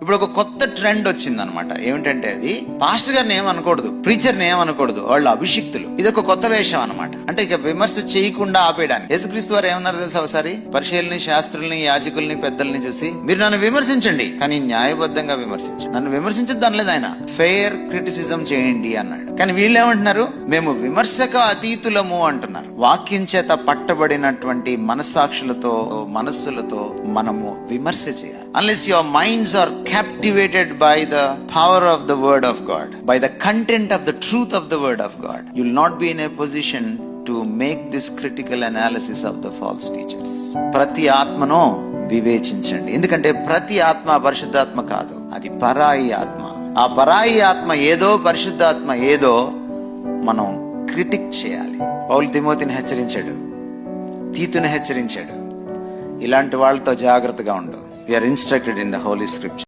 ఇప్పుడు ఒక కొత్త ట్రెండ్ వచ్చింది అనమాట. ఏమిటంటే అది పాస్టర్ గారిని ఏమనకూడదు, ప్రీచర్ని ఏమనకూడదు, వాళ్ళు అభిషిక్తులు. ఇది ఒక కొత్త వేషం అనమాట. అంటే ఇక విమర్శ చేయకుండా ఆపేయడానికి. యేసుక్రీస్తు వారు ఏమన్నారు తెలుసా? ఒకసారి పరిశీలని, శాస్త్రుల్ని, యాజకుల్ని, పెద్దల్ని చూసి, మీరు నన్ను విమర్శించండి కానీ న్యాయబద్ధంగా విమర్శించండి, నన్ను విమర్శించద్దు అనలేదు ఆయన. ఫెయిర్ క్రిటిసిజం చేయండి అన్నాడు. కానీ వీళ్ళు ఏమంటున్నారు? మేము విమర్శక అతీతులము అంటున్నారు. వాక్యం చేత పట్టబడినటువంటి మనస్సాక్షులతో, మనస్సులతో మనము విమర్శ చేయాలి. Unless your minds are captivated by the power of the word of God, by the content of the truth of the word of God, you will not be in a position to make this critical analysis of the false teachers. ప్రతి ఆత్మను వివేచించండి. ఎందుకంటే ప్రతి ఆత్మ పరిశుద్ధాత్మ కాదు, అది పరాయి ఆత్మ. ఆ పరాయి ఆత్మ ఏదో, పరిశుద్ధాత్మ ఏదో మనం క్రిటిక్ చేయాలి. పౌలు తిమోతిని హెచ్చరించాడు, తీతుని హెచ్చరించాడు, ఇలాంటి వాళ్ళతో జాగ్రత్తగా ఉండు. We are instructed in the Holy Scripture.